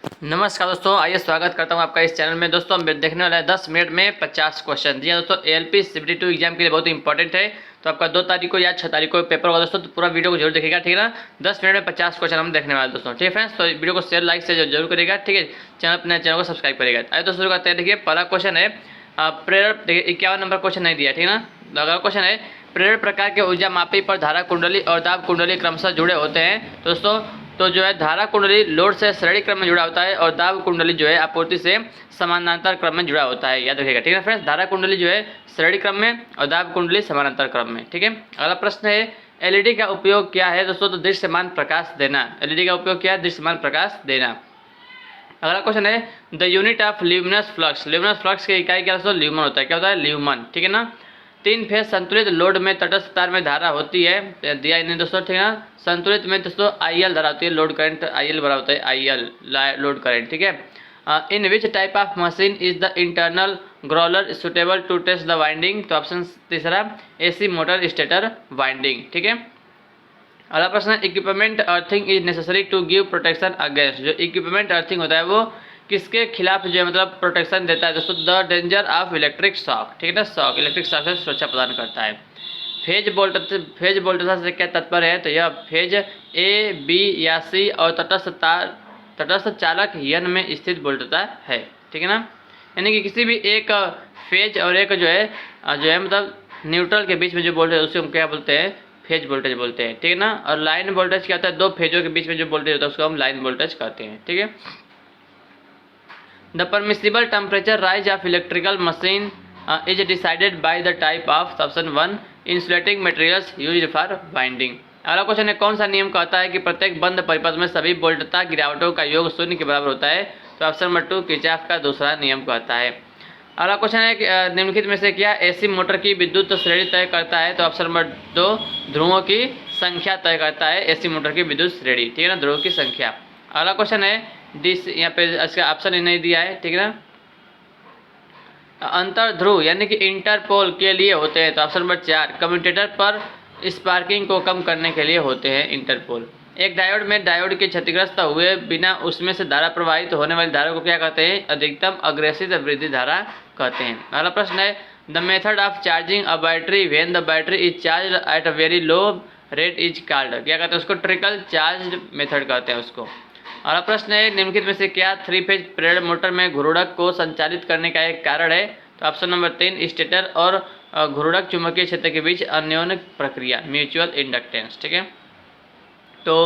नमस्कार दोस्तों, आइए स्वागत करता हूं आपका इस चैनल में। दोस्तों हम देखने वाला है 10 मिनट में 50 क्वेश्चन। जी हाँ दोस्तों, एएलपी CBT2 एग्जाम के लिए बहुत इंपॉर्टेंट है। तो आपका 2 तारीख को या 6 तारीख को पेपर होगा दोस्तों, तो पूरा वीडियो को जरूर देखिएगा, ठीक है ना। 10 मिनट में 50 क्वेश्चन हम देखने वाले हैं दोस्तों, ठीक है फ्रेंड्स। तो वीडियो को शेयर लाइक से जरूर करिएगा, ठीक है। चैनल को सब्सक्राइब करिएगा। आइए दोस्तों शुरू करते हैं। देखिए पहला क्वेश्चन है प्रेरक, देखिए 51 नंबर क्वेश्चन नहीं दिया, ठीक है ना। अगला क्वेश्चन है प्रेरक प्रकार के ऊर्जा मापी पर धारा कुंडली और दाब कुंडली क्रमशः जुड़े होते हैं दोस्तों। तो जो है धारा कुंडली लोड से श्रेणी क्रम में जुड़ा होता है और दाब कुंडली जो है आपूर्ति से समानांतर क्रम में जुड़ा होता है, याद रखिएगा, ठीक है फ्रेंड्स। धारा कुंडली जो है श्रेणी क्रम में और दाब कुंडली समानांतर क्रम में, ठीक है। अगला प्रश्न है एलईडी का उपयोग क्या है दोस्तों। तो दृश्यमान प्रकाश देना। एलईडी का उपयोग क्या है? दृश्यमान प्रकाश देना। अगला क्वेश्चन है the unit of luminous flux. Luminous flux की इकाई क्या दोस्तों? ल्यूमन होता है। क्या होता है? ल्यूमन, ठीक है ना। 3 फेज संतुलित लोड में तटस्थ तार में धारा होती है, दिया इन्हें दोस्तों, ठीक है ना। संतुलित में दोस्तों IL धारा होती है, लोड करंट IL बराबर होता है IL लोड करंट, ठीक है। In which type of machine is the internal growler suitable to test the winding. तो ऑप्शन तीसरा AC मोटर स्टेटर वाइंडिंग, ठीक है। अगला प्रश्न है equipment earthing is necessary to give protection against. जो इक्विपमेंट अर्थिंग होता है वो किसके खिलाफ जो है मतलब प्रोटेक्शन देता है दोस्तों? The danger of electric shock, ठीक है ना। शॉक, इलेक्ट्रिक शॉक से सुरक्षा प्रदान करता है। फेज वोल्टेज से क्या तात्पर्य है? तो यह फेज A, B या C और तटस्थ चालक N में स्थित वोल्टता है, ठीक है ना। यानी कि किसी भी एक फेज और एक जो है मतलब न्यूट्रल के बीच में जो वोल्टेज उसे हम क्या बोलते हैं? फेज वोल्टेज बोलते हैं, ठीक है ना। और लाइन वोल्टेज क्या होता है? 2 फेजों के बीच में जो वोल्टेज होता है उसको हम लाइन वोल्टेज कहते हैं, ठीक है। The permissible temperature rise of electrical machine is decided by the type of option 1 insulating materials used for binding. अगला क्वेश्चन है कौन सा नियम कहता है कि प्रत्येक बंद परिपथ में सभी वोल्टता गिरावटों का योग 0 के बराबर होता है? तो ऑप्शन नंबर 2 किरचॉफ का दूसरा नियम कहता है। अगला क्वेश्चन है कि निम्नलिखित में से क्या AC मोटर की विद्युत श्रेणी तय करता है? तो ऑप्शन नंबर 2 ध्रुवों की संख्या तय करता है AC मोटर की विद्युत श्रेणी, ठीक है ना, ध्रुवों की संख्या। अगला क्वेश्चन है यहाँ पे इसका ऑप्शन ही नहीं दिया है, ठीक है ना। अंतर ध्रुव यानी कि इंटरपोल के लिए होते हैं। तो ऑप्शन नंबर 4 कम्यूटेटर पर स्पार्किंग को कम करने के लिए होते हैं इंटरपोल। एक डायोड में डायोड के क्षतिग्रस्त हुए बिना उसमें से धारा प्रवाहित होने वाली धारा को क्या कहते हैं? अधिकतम अग्रेसित वृद्धि धारा कहते हैं। अगला प्रश्न है the method of charging a battery when the battery is charge at a very low rate is called. क्या कहते हैं उसको? ट्रिकल चार्ज मेथड कहते हैं उसको। अगला प्रश्न है निम्नलिखित में से क्या 3 फेज प्रेरण मोटर में घुर्णक को संचालित करने का एक कारण है? तो ऑप्शन नंबर 3 स्टेटर और घुर्णक चुंबकीय क्षेत्र के बीच अन्योन्य प्रक्रिया, म्यूचुअल इंडक्टेंस, ठीक है। तो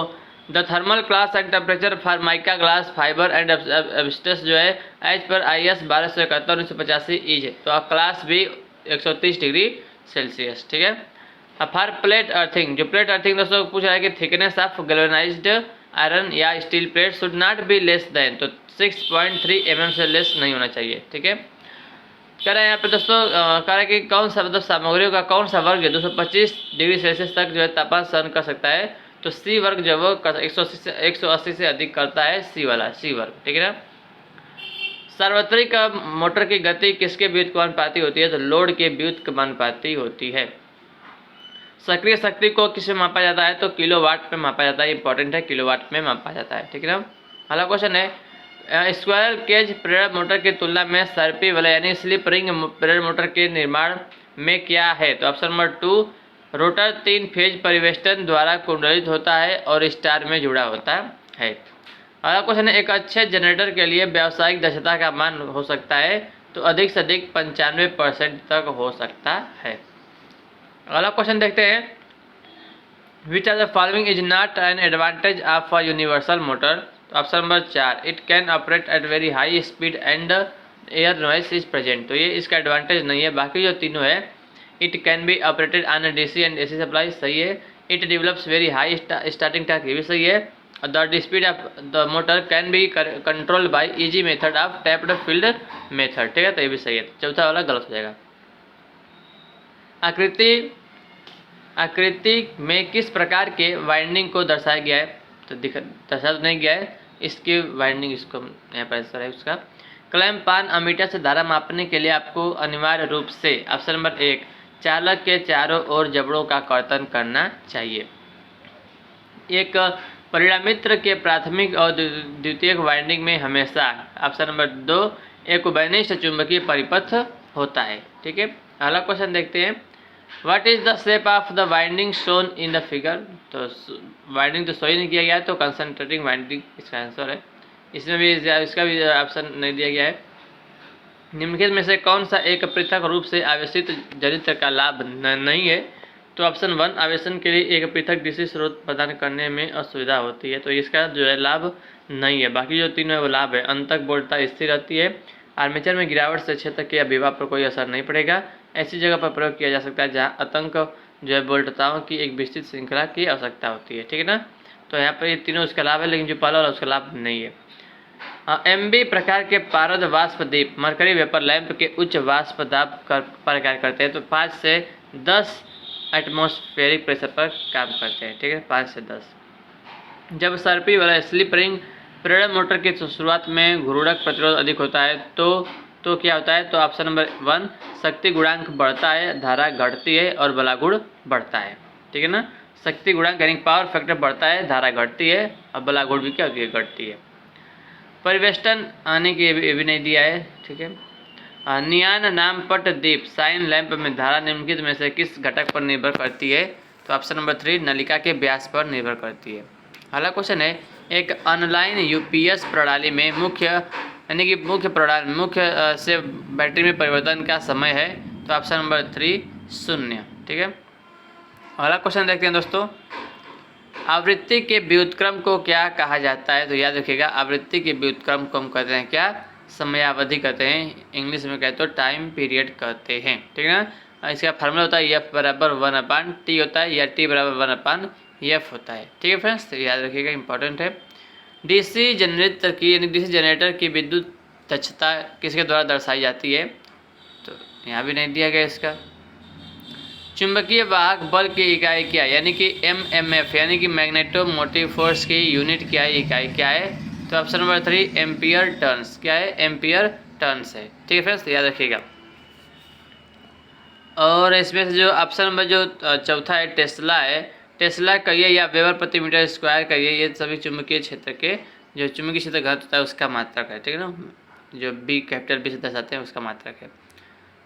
the thermal class and temperature for mica glass fibre and asbestos जो है एज पर IS 1271/1985 इज। तो क्लास भी 130 डिग्री सेल्सियस, ठीक है। फॉर प्लेट अर्थिंग, जो प्लेट अर्थिंग दोस्तों पूछ रहा है कि थिकनेस ऑफ गैल्वेनाइज्ड आयरन या steel plate should not be less than. तो 6.3 mm से लेस नहीं होना चाहिए, ठीक है। कह रहे हैं यहाँ पे दोस्तों कह रहे हैं कि कौन सा मतलब सामग्रियों का कौन सा वर्ग 225 डिग्री सेल्सियस तक जो है तापमान सहन कर सकता है? तो C वर्ग जो वो 180 से अधिक करता है, C वाला, C वर्ग, ठीक है ना। सार्वत्रिक मोटर की गति किसके व्युत्क्रमानुपाती होती है? तो लोड के व्युत्क्रमानुपाती होती है। सक्रिय शक्ति को किसमें मापा जाता है? तो किलोवाट में मापा जाता है। इंपॉर्टेंट है, किलोवाट में मापा जाता है, ठीक है ना। अगला क्वेश्चन है स्क्वायरल केज प्रेरण मोटर की तुलना में सर्पी वाला यानी स्लिप रिंग प्रेरण मोटर के निर्माण में क्या है? तो ऑप्शन नंबर 2 रोटर 3 फेज परिवेष्टन द्वारा कुंडलित होता है और स्टार में जुड़ा होता है। अगला क्वेश्चन है एक अच्छे जनरेटर के लिए व्यावसायिक दक्षता का मान हो सकता है? तो अधिक से अधिक 95% तक हो सकता है। अगला क्वेश्चन देखते हैं which are the following is not an advantage of a universal motor. Option number 4 it can operate at very high speed and air noise is present. तो ये इसका एडवांटेज नहीं है। बाकी जो तीनों है it can be operated on DC and AC supply, सही है। It develops very high starting torque, ये भी सही है। The speed of the motor can be controlled by easy method of tapped field method, ठीक है, तो ये भी सही है। चौथा वाला गलत हो जाएगा। आकृति में किस प्रकार के वाइंडिंग को दर्शाया गया है? तो दर्शा तो नहीं गया है, इसकी वाइंडिंग इसको यहाँ पर आंसर है उसका। क्लैंप ऑन अमीटर से धारा मापने के लिए आपको अनिवार्य रूप से ऑप्शन नंबर 1 चालक के चारों ओर जबड़ों का कर्तन करना चाहिए। एक परिणामित्र के प्राथमिक और द्वितीयक वाइंडिंग में हमेशा ऑप्शन नंबर 2 एक उभयनिष्ठ चुंबकीय परिपथ होता है। ठीक है, अगला क्वेश्चन देखते हैं। What is the shape of the winding shown in the figure. तो वाइंडिंग तो शो ही नहीं किया गया है, तो कंसंट्रेटिंग वाइंडिंग इसका आंसर है। इसमें भी इसका भी ऑप्शन नहीं दिया गया है। निम्नलिखित में से कौन सा एक पृथक रूप से आवेशित जनित्र का लाभ नहीं है। तो ऑप्शन 1 आवेशन के लिए एक पृथक डीसी स्रोत प्रदान करने में असुविधा होती है, तो इसका जो है लाभ नहीं है। बाकी जो तीनों है वो लाभ है। अंतक बोल्टता स्थिर रहती है, आर्मेचर में गिरावट से क्षेत्र के विभव पर कोई असर नहीं पड़ेगा। ऐसी जगह पर प्रयोग किया जा सकता है जहाँ आतंक जो है बोल्टताओं की एक विस्तृत श्रृंखला की आवश्यकता होती है। ठीक है ना, तो यहाँ पर ये तीनों उसका लाभ है, लेकिन जो पहला वाला उसका लाभ नहीं है। एमबी प्रकार के पारद वाष्प दीप मरकरी वेपर लैंप के उच्च वाष्प दाब पर कार्य करते हैं, तो 5 से 10 एटमॉस्फेरिक प्रेशर पर काम करते हैं। ठीक है, 5 से 10। जब सर्पी वाला स्लिप रिंग प्रेरण मोटर की शुरुआत में घूर्णक प्रतिरोध अधिक होता है तो क्या होता है। तो ऑप्शन नंबर 1 शक्ति गुणांक बढ़ता है, धारा घटती है और बलागुण बढ़ता है। ठीक है ना, शक्ति गुणांक यानी पावर फैक्टर बढ़ता है, धारा घटती है और बलागुण भी क्या होती है, घटती है। परिवेष्टन आने की भी नहीं दिया है। ठीक है, नियान नाम पट दीप साइन लैंप में धारा निम्नलिखित में से किस घटक पर निर्भर करती है। तो ऑप्शन नंबर 3 नलिका के व्यास पर निर्भर करती है। अगला क्वेश्चन है, एक ऑनलाइन यूपीएस प्रणाली में मुख्य यानी कि मुख्य से बैटरी में परिवर्तन का समय है। तो ऑप्शन नंबर 3 0। ठीक है, अगला क्वेश्चन देखते हैं दोस्तों। आवृत्ति के व्युत्क्रम को क्या कहा जाता है। तो याद रखिएगा, आवृत्ति के व्युत्क्रम को हम कहते हैं क्या, समयावधि कहते हैं, इंग्लिश में कहते हो टाइम पीरियड कहते हैं। ठीक है ना, इसका फार्मूला होता है एफ बराबर 1/t होता है, या टी बराबर 1/f होता है। ठीक है फ्रेंड्स, तो याद रखिएगा, इंपॉर्टेंट है। डीसी जनरेटर की विद्युत दक्षता किसके द्वारा दर्शाई जाती है। तो यहाँ भी नहीं दिया गया इसका। चुंबकीय वाहक बल की इकाई क्या है, यानी कि एमएमएफ यानी कि मैग्नेटोमोटिव फोर्स की यूनिट क्या है, इकाई क्या है। तो ऑप्शन नंबर 3 एम्पियर टर्न्स, क्या है, एम्पियर टर्न्स है। ठीक है फ्रेंड्स, याद रखिएगा। और इसमें से जो ऑप्शन नंबर जो चौथा है टेस्ला है, टेस्ला कहिए या वेबर प्रति मीटर स्क्वायर कहिए, ये सभी चुंबकीय क्षेत्र के जो चुंबकीय क्षेत्र घनत्व होता है उसका मात्रक है। ठीक है ना, जो बी कैपिटल बी से दर्शाते हैं उसका मात्रक है।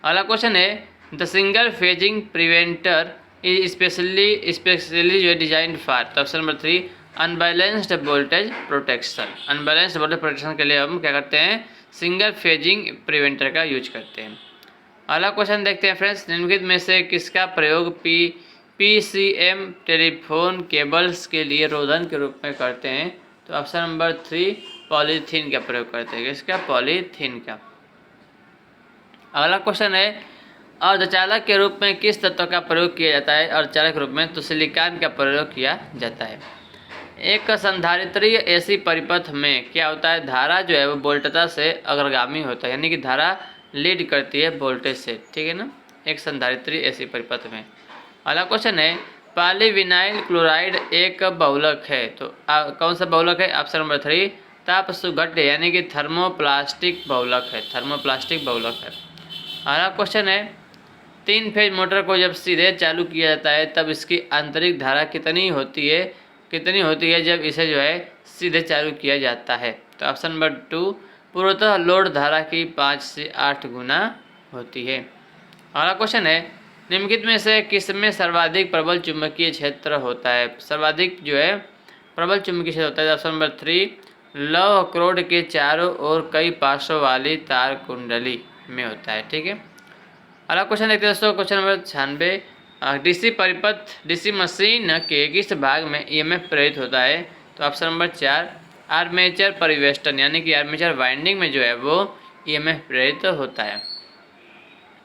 अगला क्वेश्चन है, the single phasing preventer is specially जो है डिजाइन फॉर। तो option number 3 unbalanced voltage protection. Unbalanced voltage protection के लिए हम क्या करते हैं, सिंगल फेजिंग प्रिवेंटर का यूज करते हैं। अगला क्वेश्चन देखते हैं फ्रेंड्स, निम्नलिखित में से किसका प्रयोग पीसीएम टेलीफोन केबल्स के लिए रोधन के रूप में करते हैं। तो ऑप्शन नंबर 3 पॉलीथीन का प्रयोग करते हैं। इसका पॉलीथीन का। अगला क्वेश्चन है, अर्धचालक के रूप में किस तत्व का प्रयोग किया जाता है। अर्धचालक के रूप में तो सिलिकॉन का प्रयोग किया जाता है। एक संधारित्रीय एसी परिपथ में क्या होता है, धारा जो है वो वोल्टता से अग्रगामी होता है, यानी कि धारा लीड करती है वोल्टेज से। ठीक है ना, एक संधारित्रीय एसी परिपथ में। अगला क्वेश्चन है, पॉलीविनाइल क्लोराइड एक बहुलक है। तो कौन सा बहुलक है। ऑप्शन नंबर 3 ताप सुघट्य यानी कि थर्मोप्लास्टिक बहुलक है, थर्मोप्लास्टिक बहुलक है। अगला क्वेश्चन है, 3 फेज मोटर को जब सीधे चालू किया जाता है तब इसकी आंतरिक धारा कितनी होती है जब इसे जो है सीधे चालू किया जाता है। तो ऑप्शन नंबर 2 पूर्वतः लोड धारा की 5 से 8 गुना होती है। अगला क्वेश्चन है, निम्नलिखित में से किसमें सर्वाधिक प्रबल चुंबकीय क्षेत्र होता है। सर्वाधिक जो है प्रबल चुंबकीय क्षेत्र होता है। ऑप्शन नंबर 3 लौह अखरोट के चारों ओर कई पार्श्व वाली तार कुंडली में होता है। ठीक है, अगला क्वेश्चन देखते हैं दोस्तों, क्वेश्चन नंबर 96 डीसी परिपथ डीसी मशीन के किस भाग में ईएमएफ प्रेरित होता है। तो ऑप्शन नंबर 4 आर्मेचर परिवेष्टन यानी कि आर्मेचर वाइंडिंग में जो है वो ईएमएफ प्रेरित होता है।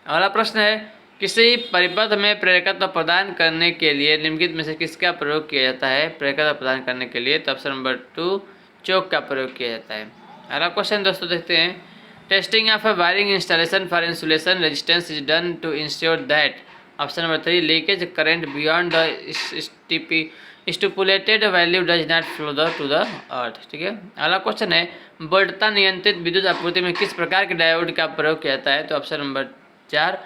अगला प्रश्न है, किसी परिपथ में प्रेरकत्व प्रदान करने के लिए निम्नलिखित में से किसका प्रयोग किया जाता है। प्रेरकत्व प्रदान करने के लिए तो ऑप्शन नंबर 2 चोक का प्रयोग किया जाता है। अगला क्वेश्चन दोस्तों देखते हैं, testing of a wiring installation for insulation resistance is done to ensure that. Option number 3 leakage current beyond the stipulated value does not flow to the earth. ठीक है, अगला क्वेश्चन है, वोल्टता नियंत्रित विद्युत आपूर्ति में किस प्रकार के डायोड का प्रयोग किया जाता है। तो ऑप्शन नंबर 4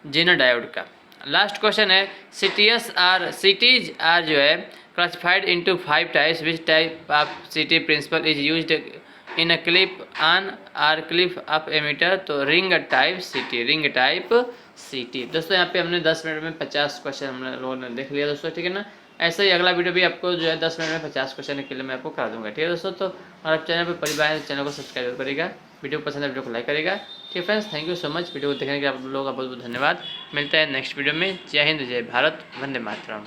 जेनर डायोड का। लास्ट क्वेश्चन है सिटीज आर जो है classified into 5 types, which type of CT principle is used in a clip on or clip off ammeter. तो रिंग टाइप सिटी। दोस्तों यहाँ पे हमने 10 मिनट में 50 क्वेश्चन हम लोगों ने देख लिया दोस्तों, ठीक है ना। ऐसा ही अगला वीडियो भी आपको जो है 10 मिनट में 50 क्वेश्चन के लिए मैं आपको करा दूंगा, ठीक है दोस्तों। तो और आप चैनल पर पहली बार तो चैनल को सब्सक्राइब करेगा, वीडियो पसंद है वीडियो को लाइक करेगा। ठीक है friends, thank you so much video को देखने के लिए आप लोगों का बहुत बहुत धन्यवाद। मिलता है नेक्स्ट वीडियो में। जय हिंद, जय भारत, वंदे मातरम।